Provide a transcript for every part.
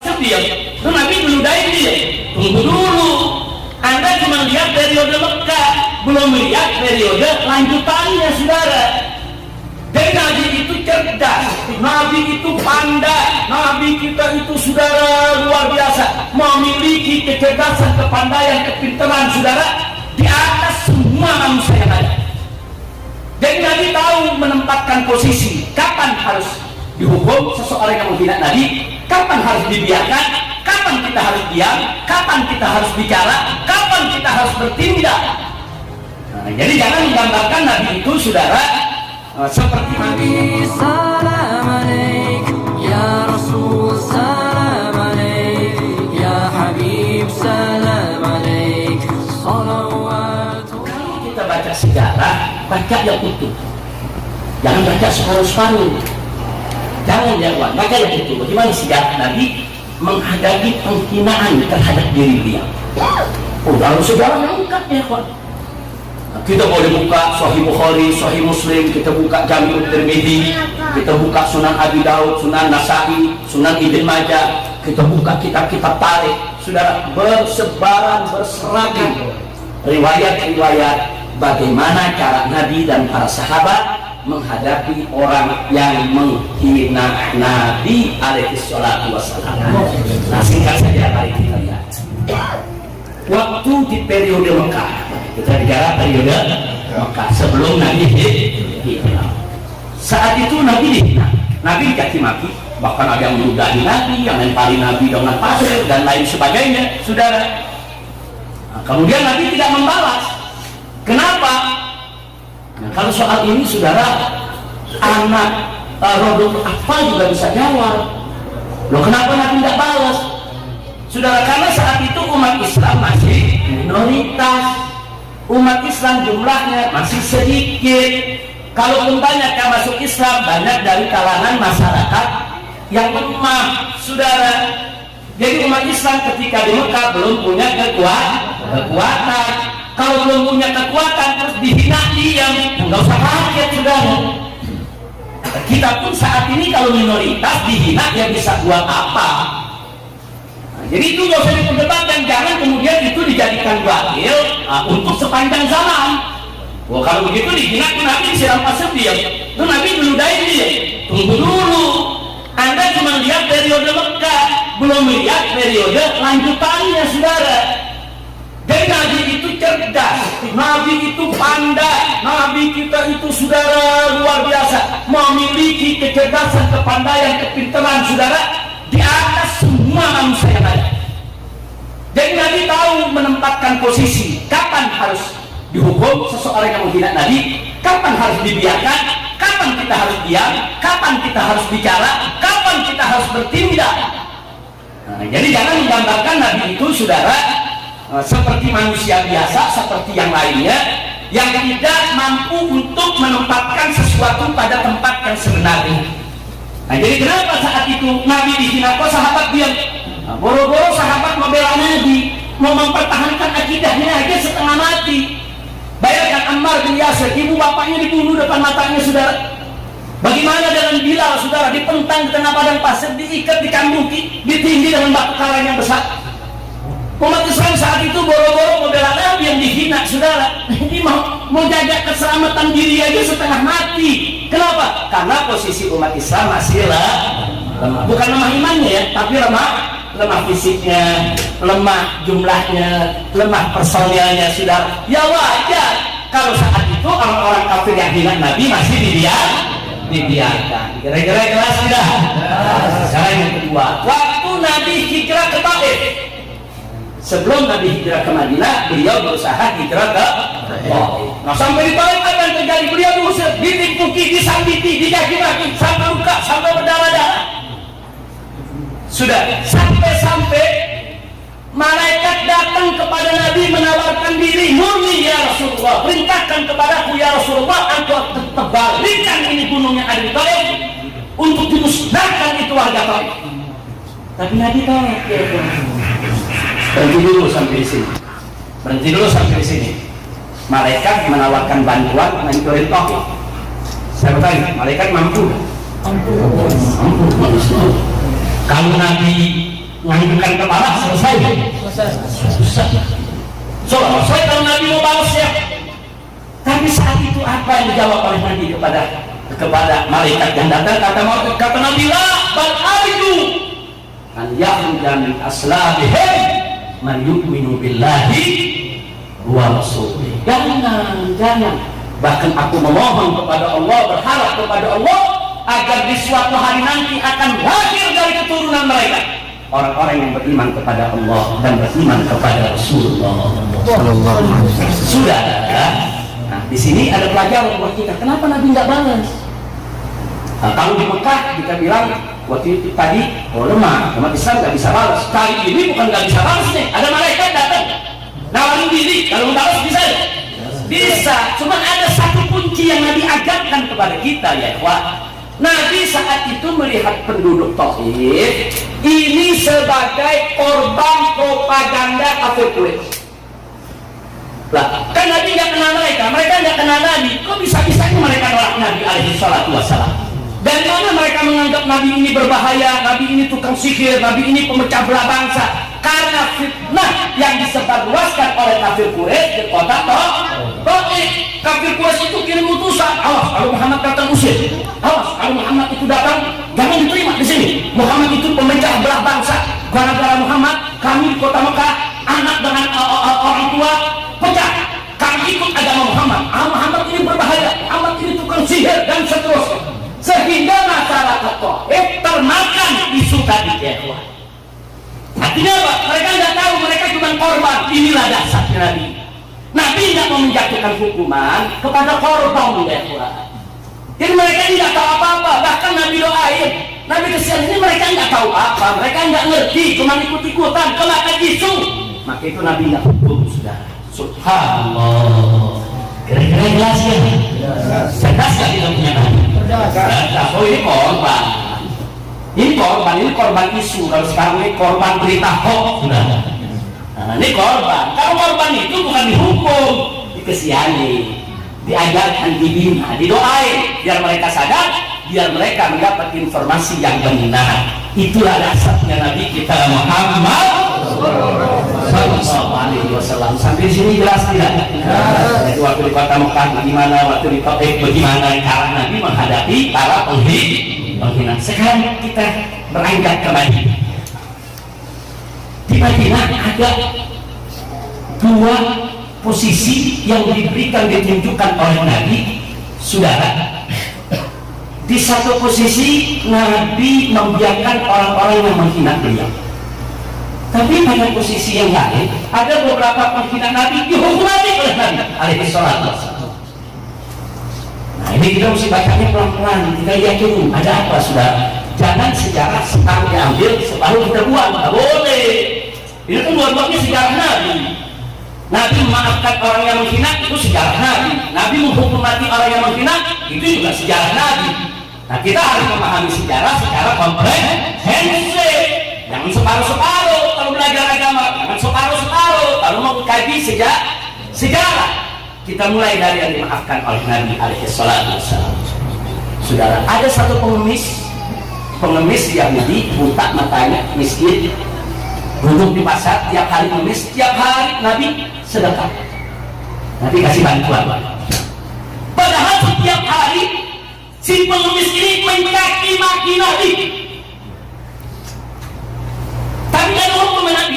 diam. Itu Nabi meludahi dia. Tunggu dulu. Anda cuma lihat periode Mekah, belum lihat periode lanjutannya, saudara. Dan Nabi itu cerdas, Nabi itu pandai, Nabi kita itu saudara luar biasa, memiliki kecerdasan, kepandaian, kepintaran saudara di atas semua manusia yang ada. Dan Nabi tahu menempatkan posisi, kapan harus dihukum seseorang yang menghina Nabi, kapan harus dibiarkan, kapan kita harus diam, kapan kita harus bicara, kapan kita harus bertindak. Nah, jadi jangan menggambarkan Nabi itu saudara seperti Nabi. Salam alaik ya Rasul, salam alaik ya Habib, salam alaik. Salawatu. Kalau kita baca sejarah, baca yang utuh, jangan baca separuh-separuh. Jangan jawab, baca yang utuh. Bagaimana sejarah Nabi menghadapi penghinaan terhadap diri dia. Oh, dalam sejarah lengkap ya kawan. Kita boleh buka Sahih Bukhari, Sahih Muslim, kita buka Jami'ut Tirmidzi, kita buka Sunan Abi Daud, Sunan Nasa'i, Sunan Ibn Majah, kita buka kitab-kitab tarikh, saudara, bersebaran, berseragan riwayat-riwayat bagaimana cara Nabi dan para sahabat menghadapi orang yang menghina Nabi alaihi salatu wassalam. Nah, singkat saja mari kita lihat. Waktu di periode Mekah, kita bicara periode Mekah sebelum Nabi dihina. Saat itu Nabi dihina, Nabi dicaci maki, bahkan ada yang meludahi Nabi, yang lempari Nabi dengan pasir dan lain sebagainya, saudara. Nah, kemudian Nabi tidak membalas. Kenapa? Nah, kalau soal ini, saudara, anak Rodul Atfal juga bisa jawab. Loh, kenapa Nabi tidak balas? Saudara, karena saat itu umat Islam masih minoritas, umat Islam jumlahnya masih sedikit. Kalaupun banyak yang masuk Islam, banyak dari kalangan masyarakat yang lemah, saudara. Jadi umat Islam ketika di Mekah belum punya kekuatan. Kalau belum punya kekuatan terus dihina diam, nggak usah kaget, saudara. Kita pun saat ini kalau minoritas dihina, ya bisa buat apa? Jadi itu nggak usah diperdebatkan, jangan kemudian itu dijadikan dalil untuk sepanjang zaman. Wah, kalau begitu dihina itu Nabi disiram pasir diam. Itu Nabi meludahi dia. Tunggu dulu. Anda cuma lihat periode Mekah, belum lihat periode lanjutannya, saudara. Dan Nabi itu cerdas, Nabi itu pandai, Nabi kita itu saudara luar biasa, memiliki kecerdasan, kepandaian, kepintaran saudara di atas semua manusia yang ada. Jadi Nabi tahu menempatkan posisi, kapan harus dihukum seseorang yang menghina Nabi, kapan harus dibiarkan, kapan kita harus diam, kapan kita harus bicara, kapan kita harus bertindak. Nah, jadi jangan menggambarkan Nabi itu saudara seperti manusia biasa, seperti yang lainnya yang tidak mampu untuk menempatkan sesuatu pada tempat yang sebenarnya. Nah, jadi kenapa saat itu Nabi dihina, kok sahabat diam? Nah, boro-boro sahabat membela Nabi, mau mempertahankan akidahnya aja setengah mati. Bayangkan Ammar bin Yasir, ibu bapaknya dibunuh depan matanya, saudara. Bagaimana dengan Bilal, saudara, dipentang di tengah padang pasir, diikat, dikambuki, ditindih dengan batu karang yang besar. Umat Islam saat itu boro-boro membela Nabi yang dihina, saudara. Ini mau jaga keselamatan diri aja setengah mati. Kenapa? Karena posisi umat Islam masih lemah. Bukan lemah imannya ya, tapi lemah fisiknya, lemah jumlahnya, lemah personilnya, saudara. Ya wajar kalau saat itu orang-orang kafir yang hina Nabi masih dibiarkan. Kira-kira jelas tidak? Sekarang yang kedua, waktu Nabi hijrah ke Taif. Sebelum Nabi hijrah ke Madinah, beliau berusaha hijrah ke Taif. Nah, sampai di Taif apa yang terjadi? Beliau diusir, ditimpuki, disambiti, dicaci-maki, sampai luka, sampai berdarah-darah. Sudah, sampai malaikat datang kepada Nabi menawarkan diri, murni ya Rasulullah, perintahkan kepadaku ya Rasulullah, engkau terbalikan ini gunung yang ada di Taif untuk dimusnahkan itu warga Taif. Tapi Nabi tolak, ya berhenti dulu sampai di sini. Malaikat menawarkan bantuan menghancurin Taif. Saya bertanya, malaikat mampu? Mampu. Kalau Nabi Nganggukkan kepala selesai. Susah. Selesai kalau Nabi mau balas ya. Tapi saat itu apa yang dijawab oleh Nabi kepada malaikat yang datang? Kata Nabi, la bal aridu an yakhruja min aslabihim man yu'minu billahi wa rasulih. Jangan. Bahkan aku memohon kepada Allah, berharap kepada Allah agar di suatu hari nanti akan lahir dari keturunan mereka orang-orang yang beriman kepada Allah dan beriman kepada Rasulullah. Sudah. Nah, di sini ada pelajaran buat kita. Kenapa Nabi nggak balas? Nah, kalau di Mekah kita bilang waktu itu tadi lemah, umat Islam nggak bisa balas. Kali ini bukan nggak bisa balas nih, ada malaikat datang nawarin diri, kalau balas bisa. Bisa, cuma ada satu kunci yang Nabi ajarkan kepada kita ya ikhwah. Nabi saat itu melihat penduduk Taif ini sebagai korban propaganda kafir Quraisy. Lah, kan Nabi nggak kenal mereka nggak kenal Nabi. Kok bisa-bisanya mereka nolak Nabi alaihi salatu wassalam? Dari mana mereka menganggap Nabi ini berbahaya, Nabi ini tukang sihir, Nabi ini pemecah belah bangsa? Karena fitnah yang disebarluaskan oleh kafir Quraisy di kota Taif. Kafir Quraisy itu kirim utusan, awas kalau Muhammad datang usir, awas kalau Muhammad itu datang jangan diterima di sini. Muhammad itu pemecah belah bangsa. Gara-gara Muhammad kami di kota Mekah anak dengan orang tua pecah. Kami ikut agama Muhammad. Muhammad ini berbahaya, Muhammad ini tukang sihir dan seterusnya. Sehingga masyarakat Taif termakan isu tadi ya. Artinya apa? Mereka nggak tahu, mereka cuma korban. Inilah dasarnya Nabi. Nabi tidak mau menjatuhkan hukuman kepada korban ya. Jadi mereka tidak tahu apa-apa. Bahkan Nabi doain, Nabi kesian ini mereka nggak tahu apa, mereka nggak ngerti, cuma ikut-ikutan, kemakan isu. Maka itu Nabi nggak hukum sudah. Subhanallah. Kira-kira jelas ya? Cerdas nggak kita punya Nabi? Cerdas. Oh ini korban. Ini korban isu. Kalau sekarang ini korban berita hoax sudah. Nah, ini korban. Kalau korban itu bukan dihukum, dikesihani, diajarkan, dibina, didoain, biar mereka sadar, biar mereka mendapat informasi yang benar. Itulah dasarnya Nabi kita Muhammad Sallallahu Alaihi Wasallam. Sampai sini jelas tidak? Jadi waktu di kota Mekah bagaimana, waktu di Taif bagaimana cara Nabi menghadapi para penghina. Sekarang kita beranjak ke Madinah. Di Madinah ada dua posisi yang ditunjukkan oleh Nabi, saudara. Di satu posisi Nabi membiarkan orang-orang yang menghina beliau. Tapi pada posisi yang lain ada beberapa penghina Nabi dihukum mati oleh Nabi alaihi salatu wassalam. Nah ini kita mesti bacanya pelan-pelan, kita yakin ada apa saudara. Jangan sejarah separuh diambil, separuh kita buang, nggak boleh. Ini kan buat-buatnya sejarah Nabi. Nabi memaafkan orang yang menghina, itu sejarah Nabi. Nabi menghukum mati orang yang menghina, itu juga sejarah Nabi. Nah kita harus memahami sejarah secara komprehensif. Jangan separuh-separuh kalau belajar agama, jangan separuh-separuh kalau mau kaji sejarah. Kita mulai dari yang dimaafkan oleh Nabi alaihi salatu wassalam. Saudara, ada satu pengemis Yahudi, buta matanya, miskin, duduk di pasar, tiap hari mengemis, tiap hari Nabi sedekah. Nabi kasih bantuan. Padahal setiap hari si pengemis ini mencaci maki Nabi. Tapi ada hukum Nabi,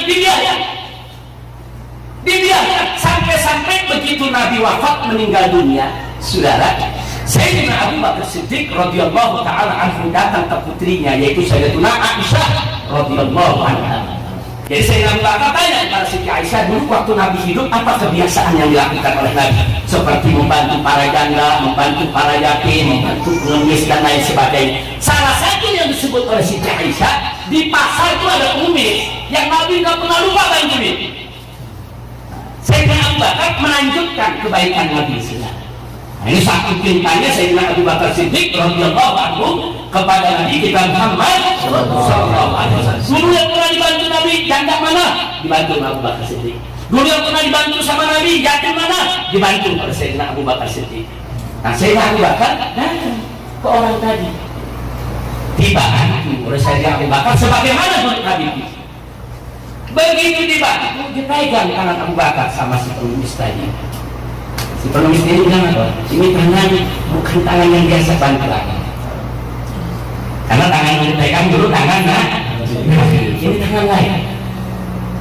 dibiarkan sampai begitu Nabi wafat meninggal dunia, saudara. Sayyidina Abu Bakar Siddiq radhiyallahu taala anhu datang ke putrinya yaitu Sayyidatuna Aisyah radhiyallahu anha. Jadi Sayyidina Abu Bakar tanya kepada Siti Aisyah, dulu waktu Nabi hidup apa kebiasaan yang dilakukan oleh Nabi? Seperti membantu para janda, membantu para yatim, membantu pengemis dan lain sebagainya. Salah satu yang disebut oleh Siti Aisyah, di pasar itu ada pengemis yang Nabi nggak pernah lupa bantuin. Sayyidina Abu Bakar melanjutkan kebaikan Nabi SAW. Nah, ini satu pintanya Sayyidina Abu Bakar Siddiq radhiyallahu anhu kepada Nabi kita Muhammad sallallahu alaihi wasallam. Dulu yang pernah dibantu Nabi janda mana? Dibantu Abu Bakar Siddiq. Dulu yang pernah dibantu sama Nabi yatim mana? Dibantu oleh Sayyidina Abu Bakar Siddiq. Nah, Sayyidina Abu Bakar datang ke orang tadi, dibantu oleh Sayyidina Abu Bakar sebagaimana dulu Nabi. Begitu dibantu, dipegang tangan Abu Bakar sama si pengemis tadi. Si pengemis ini bilang apa? Ini tangan bukan tangan yang biasa bantu lagi. Karena tangan yang dipegang dulu tangan ini tangan lain.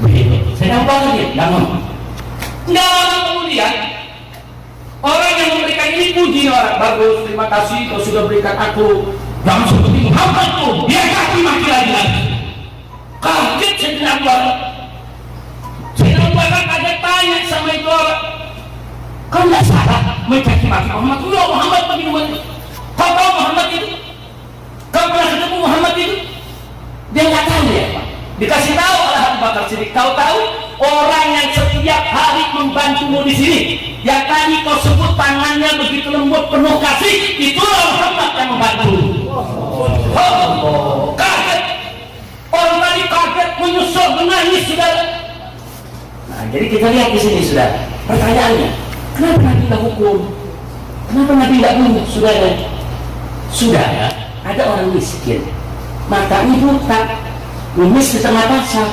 Begitu. Saya tahu banget dia, nggak ngomong. Nggak lama kemudian orang yang memberikan ini puji orang bagus, terima kasih kau sudah berikan aku. Jangan seperti Muhammad tuh, dia kaki maki lagi. Kaget Sayyidina Abu Bakar. Sayyidina Abu Bakar kaget tanya sama itu orang, kau nggak salah mencaci maki Muhammad? Enggak, Muhammad begini. Kau tahu Muhammad itu? Kau pernah ketemu Muhammad itu? Dia nggak tahu ya, Pak. Dikasih tahu oleh Abu Bakar Siddiq, kau tahu orang yang setiap hari membantumu di sini, yang tadi kau sebut tangannya begitu lembut penuh kasih, itulah Muhammad yang membantu. Oh, kaget. Orang tadi kaget, menyusul, menangis, saudara. Nah, jadi kita lihat di sini, saudara. Pertanyaannya, kenapa Nabi tidak hukum? Kenapa Nabi tidak bunuh, saudara? Saudara, ada orang miskin, matanya buta, ngemis di tengah pasar,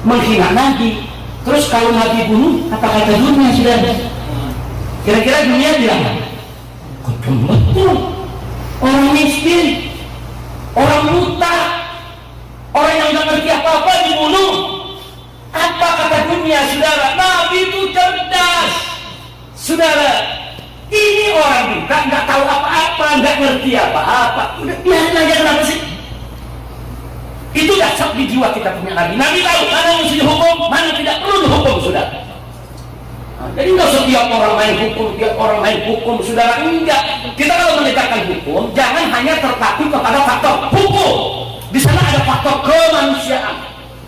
menghina Nabi. Terus kalau Nabi bunuh, apa kata dunia, saudara? Kira-kira dunia bilang apa? Kok betul? Orang miskin, orang buta, orang yang tidak ngerti apa-apa dibunuh. Apa kata dunia, saudara? Nabi itu cerdas, saudara. Ini orang buta, nggak tahu apa-apa, nggak ngerti apa-apa. Udah biarin aja, kenapa sih? Itu dasar di jiwa kita punya Nabi. Nabi tahu mana yang mesti dihukum, mana tidak perlu dihukum, saudara. Nah, jadi nggak setiap orang main hukum, tiap orang main hukum, saudara. Enggak. Kita kalau menegakkan hukum, jangan hanya terpaku kepada faktor hukum. Di sana ada faktor kemanusiaan,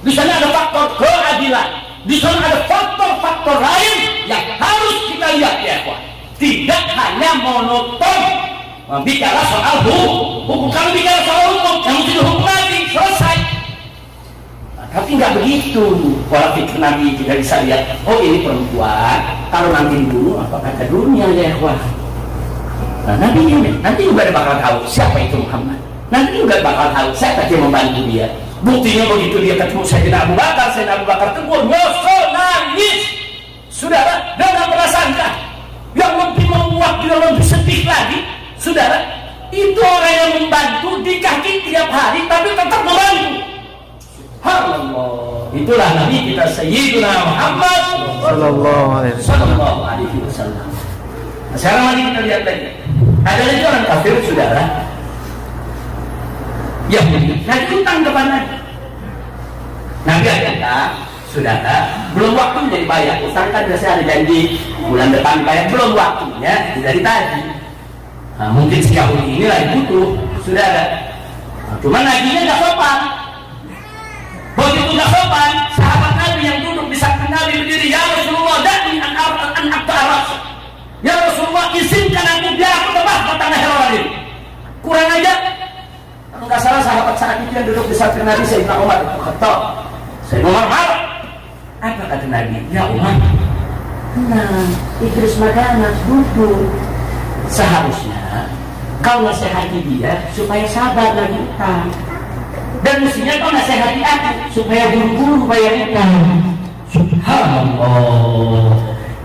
di sana ada faktor keadilan, di sana ada faktor-faktor lain yang harus kita lihat, ya, Pak. Tidak hanya monoton bicara soal hukum. Kalau bicara soal hukum, yang mesti dihukum Nabi, selesai. Nah, tapi nggak begitu pola pikir Nabi. Kita bisa lihat, oh ini perempuan, kalau nanti dibunuh apa kata dunia, ya, Wah. Nah, Nabi ini nanti juga bakal tahu siapa itu Muhammad. Nanti juga bakal tahu siapa yang membantu dia. Buktinya begitu dia ketemu Sayyidina Abu Bakar tegur, nyosor, nangis, saudara, dan nggak pernah sangka. Yang lebih membuat dia lebih sedih lagi, saudara, itu orang yang membantu di kaki tiap hari tapi tetap membantu. Subhanallah. Itulah Nabi kita Sayyidina Muhammad sallallahu alaihi wasallam. Nah, sekarang lagi kita lihat lagi. Ada lagi orang kafir, saudara, Yahudi, nagih utang kepada Nabi. Nabi ada, saudara, belum waktunya dibayar. Utang kan biasanya ada janji bulan depan bayar, belum waktunya dari tadi. Nah, mungkin si Yahudi ini lagi butuh, saudara. Nah, cuma naginya nggak sopan. Begitu nggak sopan, sahabat Nabi yang duduk di samping Nabi berdiri, ya Rasulullah, da'ni an aras. Ya Rasulullah, izinkan aku biar aku tebas ke tanah hewan ini. Kurang aja. Enggak salah sahabat saat itu yang duduk di samping Nabi, Sayyidina Umar bin Khattab. Sayyidina Umar marah. Apa kata Nabi? Ya Umar, nah, Idris Magana duduk. Seharusnya kau nasihati dia supaya sabar lagi utang. Dan mestinya kau nasihati aku supaya buru-buru bayar utang. Subhanallah.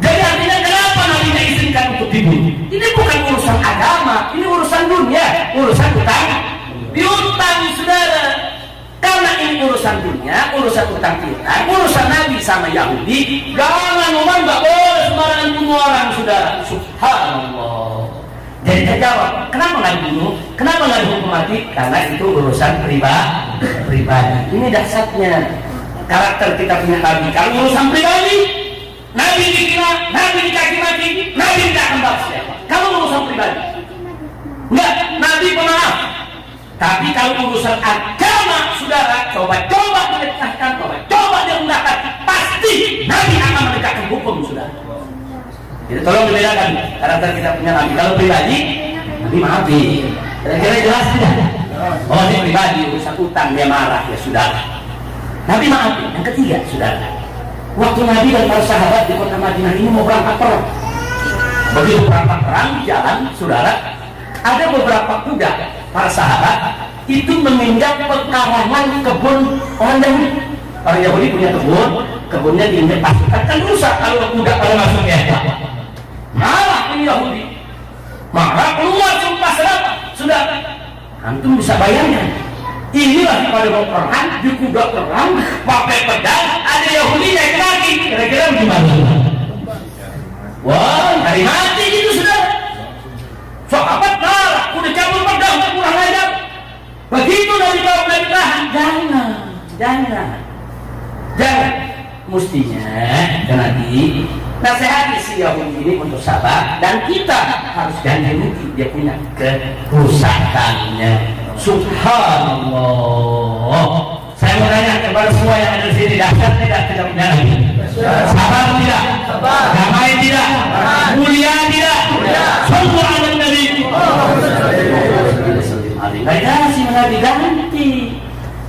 Jadi artinya kenapa Nabi tidak izinkan untuk dibunuh? Ini bukan urusan agama, ini urusan dunia, urusan utang. Diutang, saudara. Karena ini urusan dunia, urusan utang piutang, urusan Nabi sama Yahudi. Jangan Umar nggak boleh sembarangan bunuh orang, saudara. Subhanallah. Jadi saya jawab, kenapa nggak dibunuh? Kenapa nggak dihukum mati? Karena itu urusan pribadi. Ini dasarnya karakter kita punya Nabi. Kalau urusan pribadi, Nabi dikira, Nabi dikaki mati, Nabi tidak akan balas. Kalau urusan pribadi, enggak, Nabi pemaaf. Tapi kalau urusan agama, saudara, coba diletakkan, coba direndahkan, pasti Nabi akan menegakkan hukum, saudara. Jadi tolong dibedakan karakter kita punya Nabi. Kalau pribadi, Nabi maafi. Kira-kira jelas tidak? Oh, ini pribadi, urusan utang dia marah, ya sudah. Nabi maafi. Yang ketiga, saudara, waktu Nabi dan para sahabat di kota Madinah ini mau berangkat perang. Begitu berangkat perang di jalan, saudara, ada beberapa kuda para sahabat itu menginjak pekarangan kebun orang Yahudi. Orang Yahudi punya kebun, kebunnya diinjak pasukan, kan rusak kalau kuda pada masuknya. Marah ini Yahudi, marah keluar sumpah serapah. Sudah, antum bisa bayangkan. Inilah pada mau perang, di kuda perang, pakai pedang, ada Yahudi naik lagi. Kira-kira gimana? Wah, hari mati gitu sudah. Sahabat marah, udah cabut pedang, kurang ajar. Begitu dari bawah dari tahan, jangan. Mestinya Nabi nasihati si Yahudi ini untuk sabar, dan kita harus jangan nanti dia punya kerusakannya. Subhanallah. Saya mau tanya kepada semua yang ada di sini, dahsyat tidak punya Nabi? Sabar tidak? Damai tidak? Mulia tidak? Sallu ala Nabi. Ganti Nabi, ganti.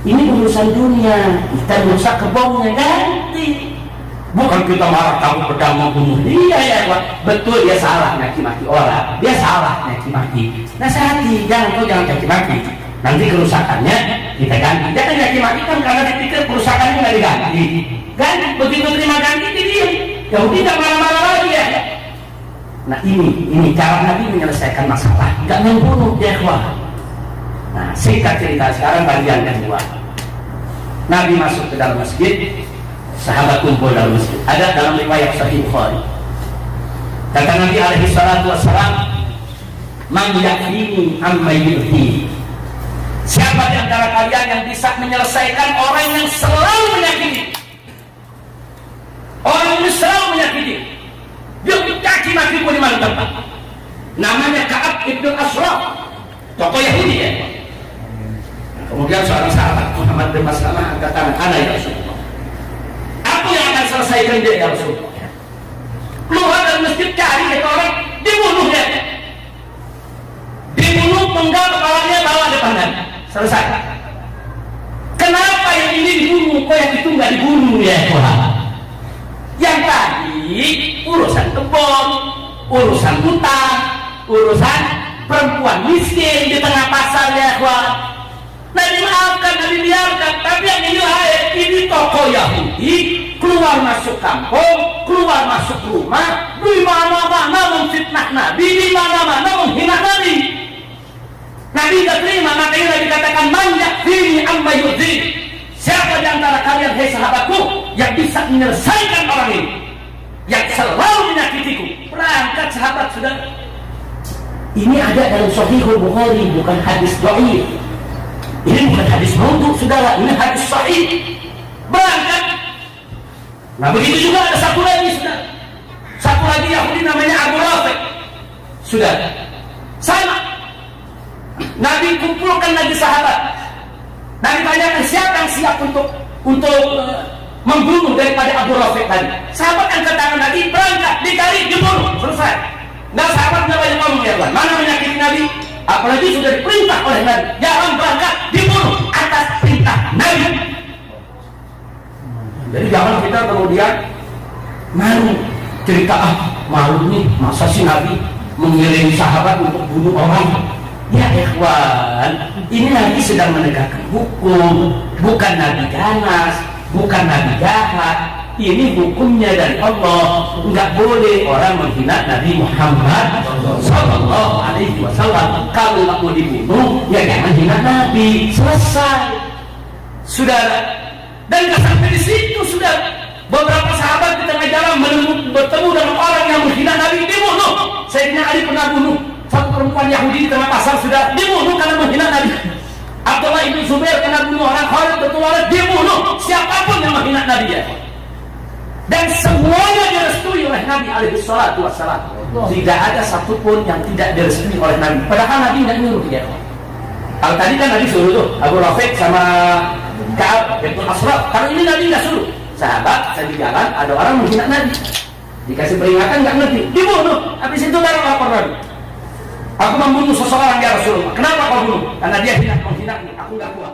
Ini urusan dunia, kita merusak kebunnya, ganti. Bukan kita marah kamu pedang membunuh dia ya Pak. Betul, dia salah nyaki-maki orang, dia salah nyaki-maki. Nasihati, jangan nyaki-maki. Nanti kerusakannya kita ganti. Jangan nyaki-maki kan karena dipikir kerusakannya nggak diganti. Ganti, begitu terima ganti dia. Yahudi tidak marah-marah lagi ya. Nah ini cara Nabi menyelesaikan masalah, nggak membunuh dia Pak. Nah, singkat cerita sekarang bagian kedua. Nabi masuk ke dalam masjid, sahabat kumpul dalam masjid. Ada dalam riwayat Sahih Bukhari. Kata Nabi alaihi salatu wassalam, "Man yakfini amma yu'ti." Siapa di antara kalian yang bisa menyelesaikan orang yang selalu menyakiti? Orang yang selalu menyakiti. Dia caci maki pun di mana tempat. Namanya Ka'ab ibn Ashraf, tokoh Yahudi ya. Kemudian seorang sahabat Muhammad bin Maslamah angkat tangan, "Ana ya Rasulullah. Aku yang akan selesaikan dia ya Rasulullah." Keluar dari masjid, cari orang, dibunuh dia. Dibunuh, penggal kepalanya, bawa depan dan selesai. Kenapa yang ini dibunuh, kok yang itu nggak dibunuh ya Tuhan? Yang tadi urusan kebun, urusan hutang, urusan perempuan miskin di tengah pasar ya Tuhan. Nah dimaafkan, nah dibiarkan. Tapi yang ini ini tokoh Yahudi, keluar masuk kampung, keluar masuk rumah, di mana-mana memfitnah Nabi, di mana-mana menghina Nabi. Nabi tidak terima, makanya Nabi katakan, "Man yakfini amma yu'dhi." Siapa di antara kalian, hai sahabatku, yang bisa menyelesaikan orang ini, yang selalu menyakitiku? Berangkat sahabat sudah. Ini ada dalam Sahihul Bukhari, bukan hadis dhaif. Ini bukan hadis maudhu, saudara, ini hadis sahih. Berangkat. Nah begitu juga ada satu lagi, saudara. Satu lagi Yahudi namanya Abu Rafi. Sudah. Sama. Nabi kumpulkan lagi sahabat. Nabi tanyakan siapa yang siap untuk membunuh daripada Abu Rafi tadi. Sahabat angkat tangan Nabi, berangkat, ditarik, dibunuh, selesai. Nah sahabat nggak banyak ngomong ya Tuhan. Mana menyakiti Nabi? Apalagi sudah diperintah oleh Nabi, jangan berangkat, dibunuh atas perintah Nabi. Jadi jangan kita kemudian malu cerita, malu nih, masa sih Nabi mengirim sahabat untuk bunuh orang? Ya ikhwan, ini Nabi sedang menegakkan hukum, bukan Nabi ganas, bukan Nabi jahat. Ini hukumnya dari Allah. Enggak boleh orang menghina Nabi Muhammad sallallahu alaihi wasallam. Kalau enggak mau dibunuh, ya jangan hina Nabi. Selesai. Saudara. Dan enggak sampai di situ, saudara. Beberapa sahabat di tengah jalan bertemu dengan orang yang menghina Nabi, dibunuh. Sayyidina Ali pernah bunuh satu perempuan Yahudi di tengah pasar, sudah dibunuh karena menghina Nabi. Abdullah ibn Zubair kena bunuh orang Khalid betul dibunuh. Siapapun yang menghina Nabi ya. Dan semuanya direstui oleh Nabi alaihi salatu wassalam. Tidak ada satupun yang tidak direstui oleh Nabi. Padahal Nabi tidak nyuruh dia. Kalau tadi kan Nabi suruh tuh Abu Rafiq sama Ka'ab bin Ashraf. Kalau ini Nabi nggak suruh. Sahabat saya di jalan ada orang menghina Nabi. Dikasih peringatan nggak ngerti, dibunuh. Habis itu baru lapor Nabi. Aku membunuh seseorang ya Rasulullah. Kenapa kau bunuh? Karena dia tidak menghina aku nggak kuat.